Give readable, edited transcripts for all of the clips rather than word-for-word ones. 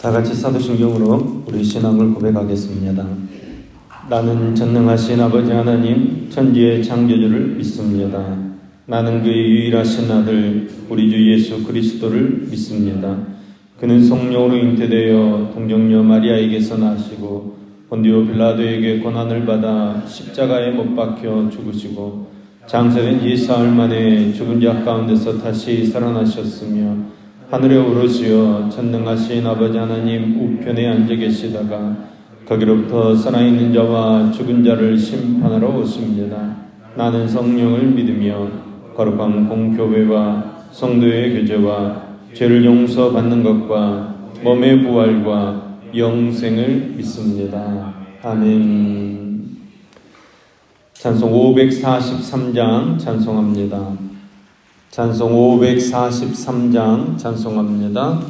다 같이 사도신경으로 우리 신앙을 고백하겠습니다. 나는 전능하신 아버지 하나님 천지의 창조주를 믿습니다. 나는 그의 유일하신 아들 우리 주 예수 그리스도를 믿습니다. 그는 성령으로 잉태되어 동정녀 마리아에게서 나시고 본디오 빌라도에게 고난을 받아 십자가에 못 박혀 죽으시고 장사된 4사흘 만에 죽은 자 가운데서 다시 살아나셨으며 하늘에 오르시어 전능하신 아버지 하나님 우편에 앉아 계시다가 거기로부터 살아있는 자와 죽은 자를 심판하러 오십니다. 나는 성령을 믿으며 거룩한 공교회와 성도의 교제와 죄를 용서받는 것과 몸의 부활과 영생을 믿습니다. 아멘. 찬송 543장 찬송합니다. 찬송 543장 찬송합니다.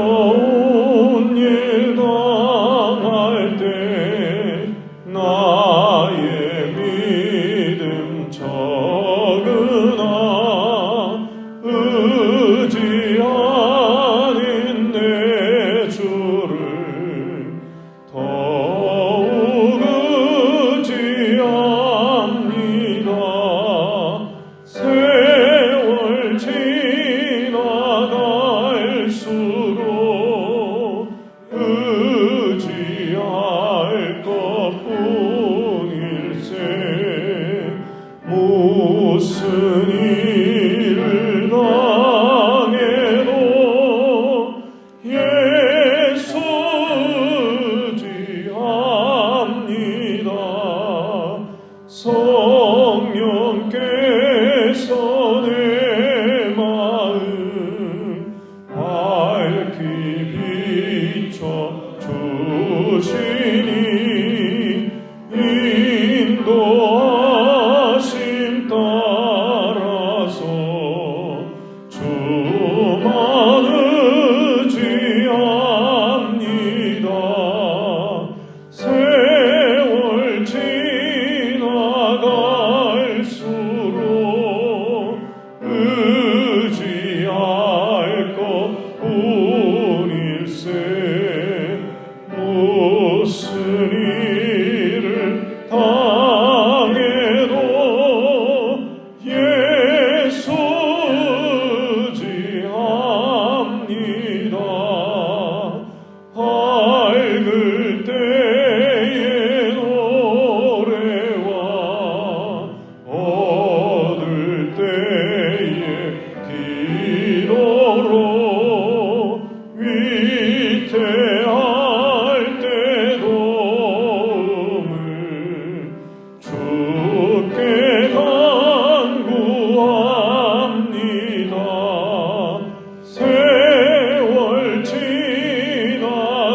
어려운 일 당할 때 나의 믿음 적으나 의지하는 내 주를 더욱 의지합니다. 세월 지나갈수록 의지할 것뿐일세. 무슨 일을 당해도 예수 의지합니다. 성령께서 내 마음 밝히 비춰 주시니 인도하심 따라서 주만 의지합니다. 세월 지나갈수록 의지할 것뿐일세. 무슨 일을 당해도 예수 의지합니다. 밝을 때의 노래와 얻을 때의 기도로 위태할 때 도움을 주께 간구합니다. 세월 지나갈수록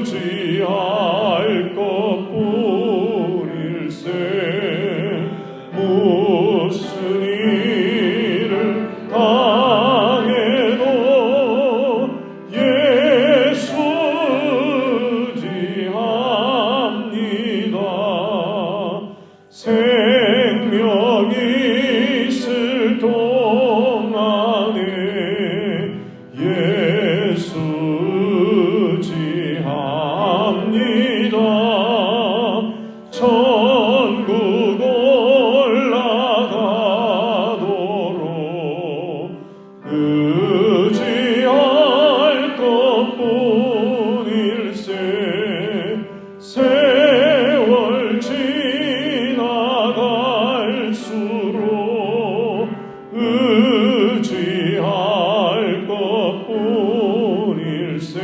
의지할 것뿐일세. 무슨 일을 당해도 예수 의지합니다. 생명이 있을 동안에 예수 의지합니다. 천국 올라가도록 의지할 것뿐일세. 세월 지나갈수록 의지할 것뿐일세.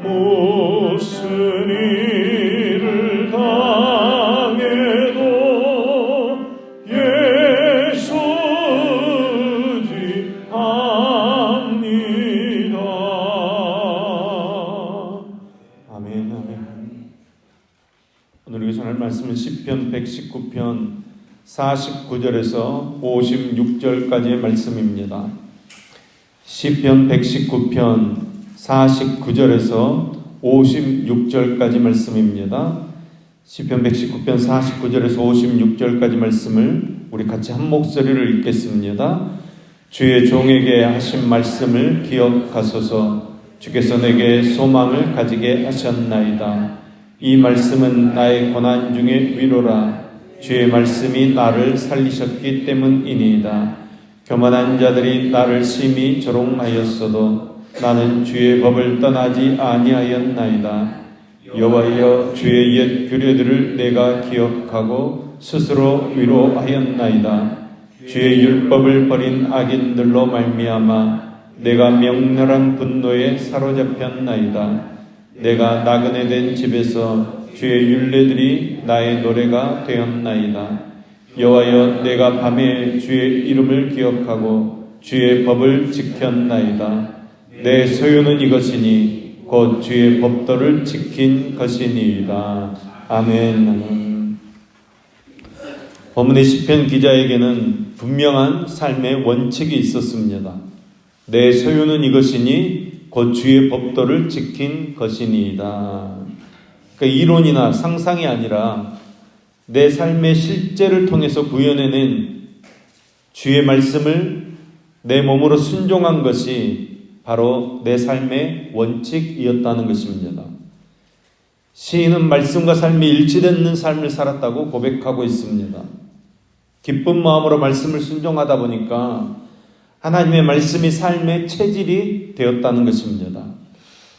무슨 일을 당해도 예수 의지합니다. 아멘. 오늘 우리가 전할 말씀은 시편 119편 49절에서 56절까지의 말씀입니다. 시편 119편 49절에서 56절까지 말씀입니다. 시편 119편 49절에서 56절까지 말씀을 우리 같이 한 목소리를 읽겠습니다. 주의 종에게 하신 말씀을 기억하소서. 주께서 내게 소망을 가지게 하셨나이다. 이 말씀은 나의 고난 중에 위로라. 주의 말씀이 나를 살리셨기 때문이니이다. 교만한 자들이 나를 심히 조롱하였어도 나는 주의 법을 떠나지 아니하였나이다. 여호와여, 주의 옛 규례들을 내가 기억하고 스스로 위로하였나이다. 주의 율법을 버린 악인들로 말미암아 내가 명렬한 분노에 사로잡혔나이다. 내가 나그네 된 집에서 주의 율례들이 나의 노래가 되었나이다. 여호와여, 내가 밤에 주의 이름을 기억하고 주의 법을 지켰나이다. 내 소유는 이것이니 곧 주의 법도를 지킨 것이니이다. 아멘. 본문의 시편 기자에게는 분명한 삶의 원칙이 있었습니다. 내 소유는 이것이니 곧 주의 법도를 지킨 것이니이다. 그러니까 이론이나 상상이 아니라 내 삶의 실제를 통해서 구현해낸 주의 말씀을 내 몸으로 순종한 것이 바로 내 삶의 원칙이었다는 것입니다. 시인은 말씀과 삶이 일치되는 삶을 살았다고 고백하고 있습니다. 기쁜 마음으로 말씀을 순종하다 보니까 하나님의 말씀이 삶의 체질이 되었다는 것입니다.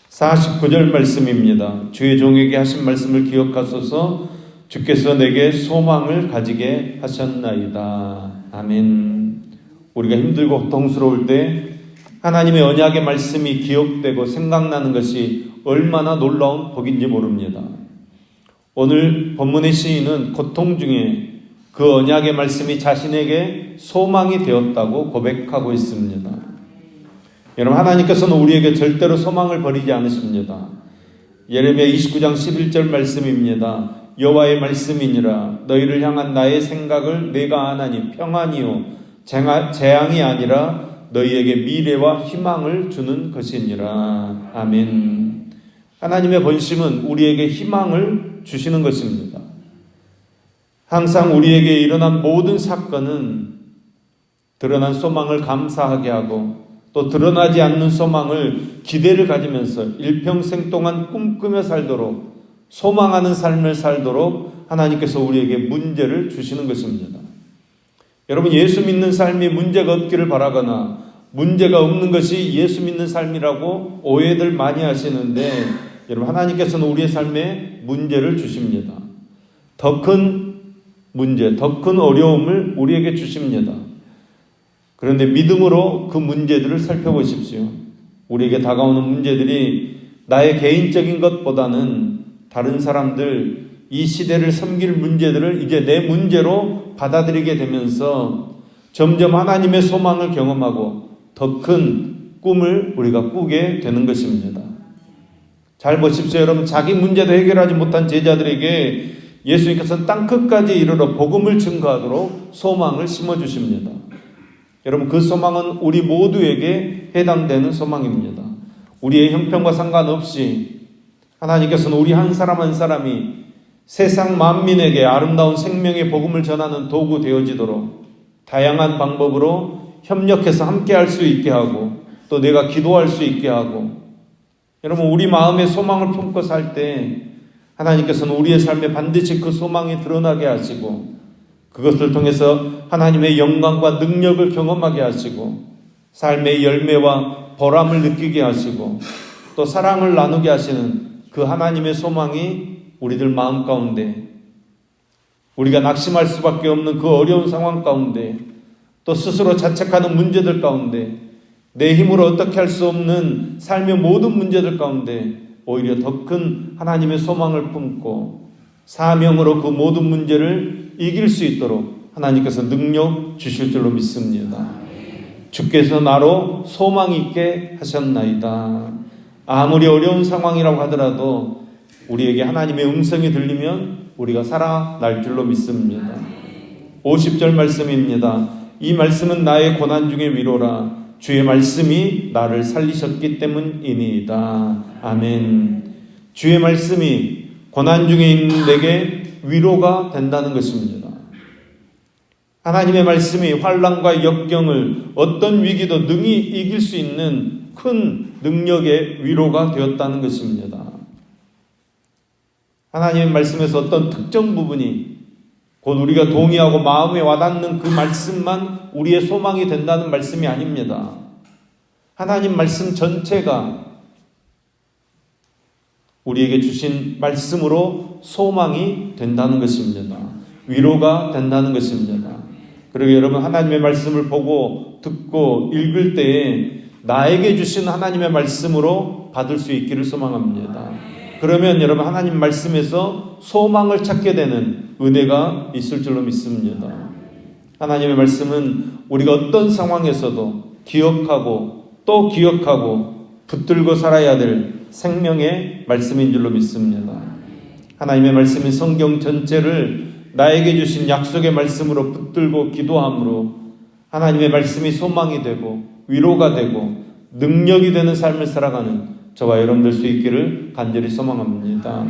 49절 말씀입니다. 주의 종에게 하신 말씀을 기억하소서. 주께서 내게 소망을 가지게 하셨나이다. 아멘. 우리가 힘들고 고통스러울 때 하나님의 언약의 말씀이 기억되고 생각나는 것이 얼마나 놀라운 복인지 모릅니다. 오늘 본문의 시인은 고통 중에 그 언약의 말씀이 자신에게 소망이 되었다고 고백하고 있습니다. 여러분, 하나님께서는 우리에게 절대로 소망을 버리지 않으십니다. 예레미야 29장 11절 말씀입니다. 여호와의 말씀이니라. 너희를 향한 나의 생각을 내가 아나니 평안이요 재앙이 아니라 너희에게 미래와 희망을 주는 것이니라. 아멘. 하나님의 본심은 우리에게 희망을 주시는 것입니다. 항상 우리에게 일어난 모든 사건은 드러난 소망을 감사하게 하고 또 드러나지 않는 소망을 기대를 가지면서 일평생 동안 꿈꾸며 살도록 소망하는 삶을 살도록 하나님께서 우리에게 문제를 주시는 것입니다. 여러분, 예수 믿는 삶이 문제가 없기를 바라거나 문제가 없는 것이 예수 믿는 삶이라고 오해들 많이 하시는데, 여러분, 하나님께서는 우리의 삶에 문제를 주십니다. 더 큰 문제, 더 큰 어려움을 우리에게 주십니다. 그런데 믿음으로 그 문제들을 살펴보십시오. 우리에게 다가오는 문제들이 나의 개인적인 것보다는 다른 사람들, 이 시대를 섬길 문제들을 이제 내 문제로 받아들이게 되면서 점점 하나님의 소망을 경험하고 더 큰 꿈을 우리가 꾸게 되는 것입니다. 잘 보십시오. 여러분, 자기 문제도 해결하지 못한 제자들에게 예수님께서는 땅끝까지 이르러 복음을 증거하도록 소망을 심어주십니다. 여러분, 그 소망은 우리 모두에게 해당되는 소망입니다. 우리의 형편과 상관없이 하나님께서는 우리 한 사람 한 사람이 세상 만민에게 아름다운 생명의 복음을 전하는 도구 되어지도록 다양한 방법으로 협력해서 함께 할 수 있게 하고 또 내가 기도할 수 있게 하고, 여러분, 우리 마음에 소망을 품고 살 때 하나님께서는 우리의 삶에 반드시 그 소망이 드러나게 하시고 그것을 통해서 하나님의 영광과 능력을 경험하게 하시고 삶의 열매와 보람을 느끼게 하시고 또 사랑을 나누게 하시는 그 하나님의 소망이 우리들 마음 가운데, 우리가 낙심할 수밖에 없는 그 어려운 상황 가운데, 또 스스로 자책하는 문제들 가운데, 내 힘으로 어떻게 할 수 없는 삶의 모든 문제들 가운데 오히려 더 큰 하나님의 소망을 품고 사명으로 그 모든 문제를 이길 수 있도록 하나님께서 능력 주실 줄로 믿습니다. 주께서 나로 소망 있게 하셨나이다. 아무리 어려운 상황이라고 하더라도 우리에게 하나님의 음성이 들리면 우리가 살아날 줄로 믿습니다. 50절 말씀입니다. 이 말씀은 나의 고난 중의 위로라. 주의 말씀이 나를 살리셨기 때문이니이다. 아멘. 주의 말씀이 고난 중에 있는 내게 위로가 된다는 것입니다. 하나님의 말씀이 환난과 역경을 어떤 위기도 능히 이길 수 있는 큰 능력의 위로가 되었다는 것입니다. 하나님의 말씀에서 어떤 특정 부분이 곧 우리가 동의하고 마음에 와닿는 그 말씀만 우리의 소망이 된다는 말씀이 아닙니다. 하나님 말씀 전체가 우리에게 주신 말씀으로 소망이 된다는 것입니다. 위로가 된다는 것입니다. 그리고 여러분, 하나님의 말씀을 보고 듣고 읽을 때에 나에게 주신 하나님의 말씀으로 받을 수 있기를 소망합니다. 그러면 여러분, 하나님 말씀에서 소망을 찾게 되는 은혜가 있을 줄로 믿습니다. 하나님의 말씀은 우리가 어떤 상황에서도 기억하고 또 기억하고 붙들고 살아야 될 생명의 말씀인 줄로 믿습니다. 하나님의 말씀이 성경 전체를 나에게 주신 약속의 말씀으로 붙들고 기도함으로 하나님의 말씀이 소망이 되고 위로가 되고 능력이 되는 삶을 살아가는 저와 여러분 될 수 있기를 간절히 소망합니다.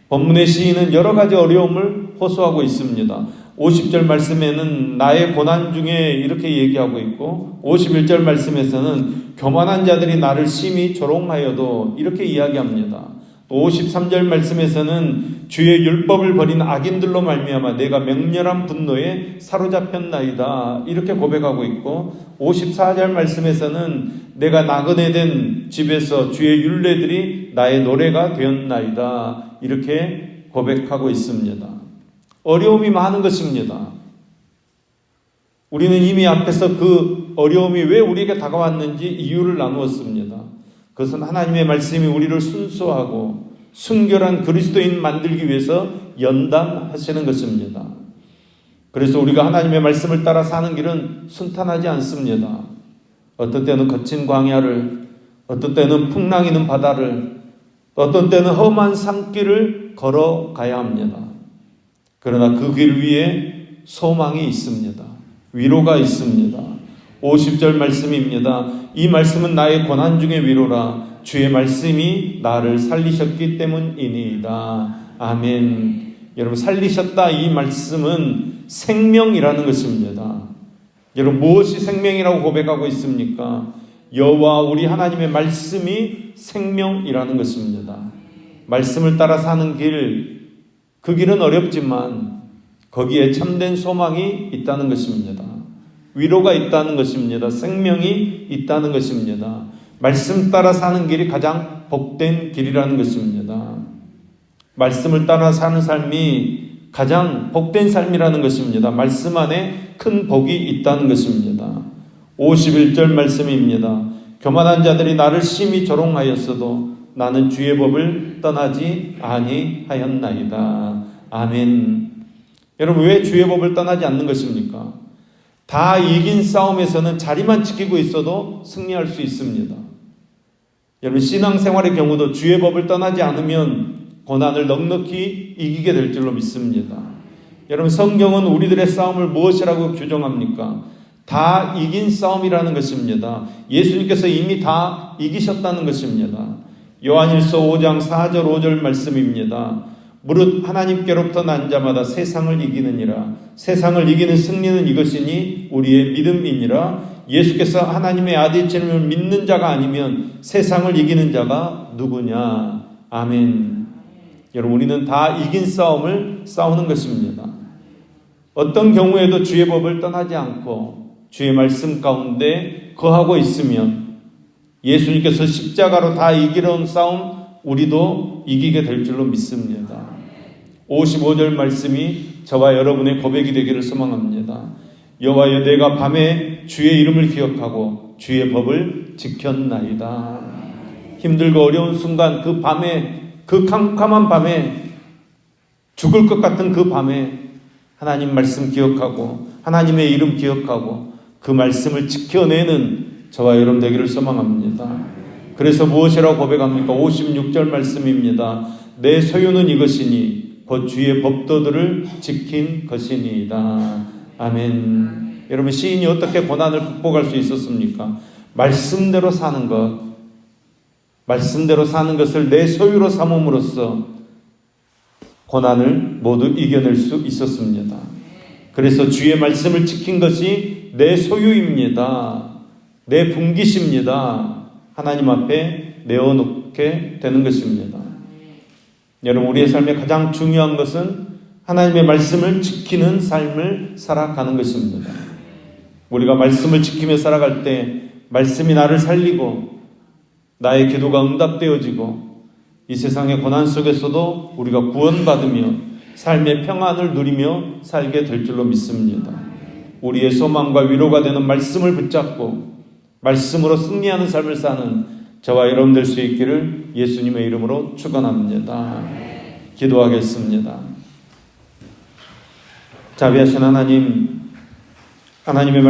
본문의 시인은 여러 가지 어려움을 호소하고 있습니다. 50절 말씀에는 나의 고난 중에 이렇게 얘기하고 있고 51절 말씀에서는 교만한 자들이 나를 심히 조롱하여도 이렇게 이야기합니다. 또 53절 말씀에서는 주의 율법을 버린 악인들로 말미암아 내가 맹렬한 분노에 사로잡혔나이다 이렇게 고백하고 있고 54절 말씀에서는 내가 나그네 된 집에서 주의 율례들이 나의 노래가 되었나이다 이렇게 고백하고 있습니다. 어려움이 많은 것입니다. 우리는 이미 앞에서 그 어려움이 왜 우리에게 다가왔는지 이유를 나누었습니다. 그것은 하나님의 말씀이 우리를 순수하고 순결한 그리스도인 만들기 위해서 연단하시는 것입니다. 그래서 우리가 하나님의 말씀을 따라 사는 길은 순탄하지 않습니다. 어떤 때는 거친 광야를, 어떤 때는 풍랑이는 바다를, 어떤 때는 험한 산길을 걸어가야 합니다. 그러나 그 길 위에 소망이 있습니다. 위로가 있습니다. 50절 말씀입니다. 이 말씀은 나의 고난 중의 위로라. 주의 말씀이 나를 살리셨기 때문이니이다. 아멘. 여러분, 살리셨다 이 말씀은 생명이라는 것입니다. 여러분, 무엇이 생명이라고 고백하고 있습니까? 여호와 우리 하나님의 말씀이 생명이라는 것입니다. 말씀을 따라 사는 길, 그 길은 어렵지만 거기에 참된 소망이 있다는 것입니다. 위로가 있다는 것입니다. 생명이 있다는 것입니다. 말씀 따라 사는 길이 가장 복된 길이라는 것입니다. 말씀을 따라 사는 삶이 가장 복된 삶이라는 것입니다. 말씀 안에 큰 복이 있다는 것입니다. 51절 말씀입니다. 교만한 자들이 나를 심히 조롱하였어도 나는 주의 법을 떠나지 아니하였나이다. 아멘. 여러분, 왜 주의 법을 떠나지 않는 것입니까? 다 이긴 싸움에서는 자리만 지키고 있어도 승리할 수 있습니다. 여러분, 신앙생활의 경우도 주의 법을 떠나지 않으면 고난을 넉넉히 이기게 될 줄로 믿습니다. 여러분, 성경은 우리들의 싸움을 무엇이라고 규정합니까? 다 이긴 싸움이라는 것입니다. 예수님께서 이미 다 이기셨다는 것입니다. 요한일서 5장 4절 5절 말씀입니다. 무릇 하나님께로부터 난 자마다 세상을 이기느니라. 세상을 이기는 승리는 이것이니 우리의 믿음이니라. 예수께서 하나님의 아들임을 믿는 자가 아니면 세상을 이기는 자가 누구냐. 아멘. 여러분, 우리는 다 이긴 싸움을 싸우는 것입니다. 어떤 경우에도 주의 법을 떠나지 않고 주의 말씀 가운데 거하고 있으면 예수님께서 십자가로 다 이기러 온 싸움 우리도 이기게 될 줄로 믿습니다. 55절 말씀이 저와 여러분의 고백이 되기를 소망합니다. 여호와여, 내가 밤에 주의 이름을 기억하고 주의 법을 지켰나이다. 힘들고 어려운 순간 그 밤에, 그 캄캄한 밤에, 죽을 것 같은 그 밤에 하나님 말씀 기억하고 하나님의 이름 기억하고 그 말씀을 지켜내는 저와 여러분 되기를 소망합니다. 그래서 무엇이라고 고백합니까? 56절 말씀입니다. 내 소유는 이것이니 곧 주의 법도들을 지킨 것이니이다. 아멘. 여러분, 시인이 어떻게 고난을 극복할 수 있었습니까? 말씀대로 사는 것, 말씀대로 사는 것을 내 소유로 삼음으로써 고난을 모두 이겨낼 수 있었습니다. 그래서 주의 말씀을 지킨 것이 내 소유입니다. 내 분깃입니다. 하나님 앞에 내어놓게 되는 것입니다. 여러분, 우리의 삶에 가장 중요한 것은 하나님의 말씀을 지키는 삶을 살아가는 것입니다. 우리가 말씀을 지키며 살아갈 때 말씀이 나를 살리고 나의 기도가 응답되어지고 이 세상의 고난 속에서도 우리가 구원받으며 삶의 평안을 누리며 살게 될 줄로 믿습니다. 우리의 소망과 위로가 되는 말씀을 붙잡고 말씀으로 승리하는 삶을 사는 저와 여러분 될 수 있기를 예수님의 이름으로 축원합니다. 기도하겠습니다. 자비하신 하나님, 하나님의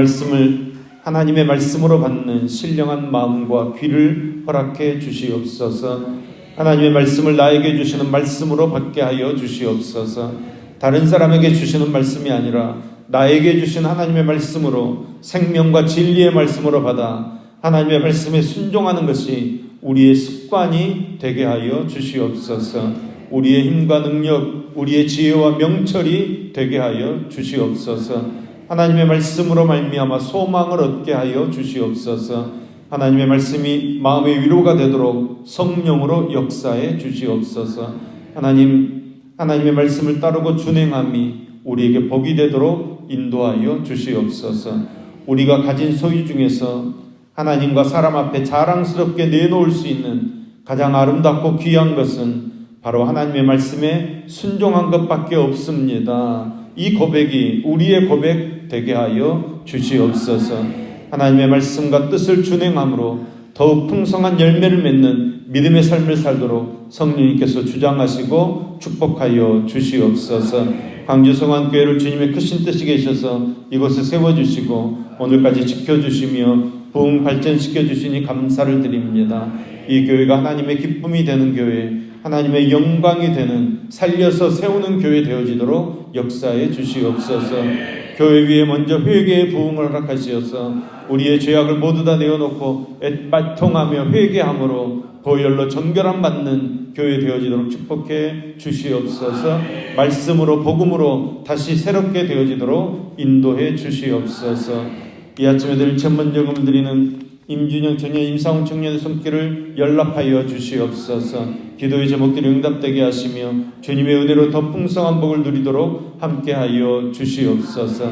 말씀으로 받는 신령한 마음과 귀를 허락해 주시옵소서. 하나님의 말씀을 나에게 주시는 말씀으로 받게 하여 주시옵소서. 다른 사람에게 주시는 말씀이 아니라 나에게 주신 하나님의 말씀으로, 생명과 진리의 말씀으로 받아 하나님의 말씀에 순종하는 것이 우리의 습관이 되게 하여 주시옵소서. 우리의 힘과 능력, 우리의 지혜와 명철이 되게 하여 주시옵소서. 하나님의 말씀으로 말미암아 소망을 얻게 하여 주시옵소서. 하나님의 말씀이 마음의 위로가 되도록 성령으로 역사해 주시옵소서. 하나님의 말씀을 따르고 준행함이 우리에게 복이 되도록 인도하여 주시옵소서. 우리가 가진 소유 중에서 하나님과 사람 앞에 자랑스럽게 내놓을 수 있는 가장 아름답고 귀한 것은 바로 하나님의 말씀에 순종한 것밖에 없습니다. 이 고백이 우리의 고백 되게 하여 주시옵소서. 하나님의 말씀과 뜻을 준행함으로 더욱 풍성한 열매를 맺는 믿음의 삶을 살도록 성령님께서 주장하시고 축복하여 주시옵소서. 광주성환교회를 주님의 크신 뜻이 계셔서 이곳에 세워주시고 오늘까지 지켜주시며 부흥 발전시켜 주시니 감사를 드립니다. 이 교회가 하나님의 기쁨이 되는 교회, 하나님의 영광이 되는 살려서 세우는 교회 되어지도록 역사해 주시옵소서. 교회 위에 먼저 회개의 부흥을 허락하시어서 우리의 죄악을 모두 다 내어놓고 애통하며 회개함으로 보혈로 정결함 받는 교회 되어지도록 축복해 주시옵소서. 말씀으로 복음으로 다시 새롭게 되어지도록 인도해 주시옵소서. 이 아침에 드릴 천번정음 드리는 임준영 청년, 임상훈 청년의 손길을 연락하여 주시옵소서. 기도의 제목들이 응답되게 하시며 주님의 은혜로 더 풍성한 복을 누리도록 함께하여 주시옵소서.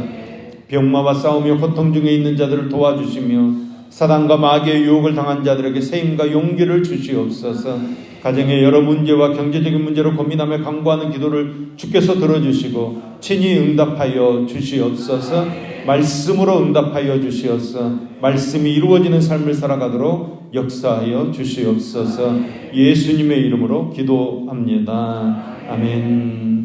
병마와 싸우며 고통 중에 있는 자들을 도와주시며 사단과 마귀의 유혹을 당한 자들에게 세임과 용기를 주시옵소서. 가정의 여러 문제와 경제적인 문제로 고민하며 간구하는 기도를 주께서 들어주시고 친히 응답하여 주시옵소서. 말씀으로 응답하여 주시옵소서. 말씀이 이루어지는 삶을 살아가도록 역사하여 주시옵소서. 예수님의 이름으로 기도합니다. 아멘.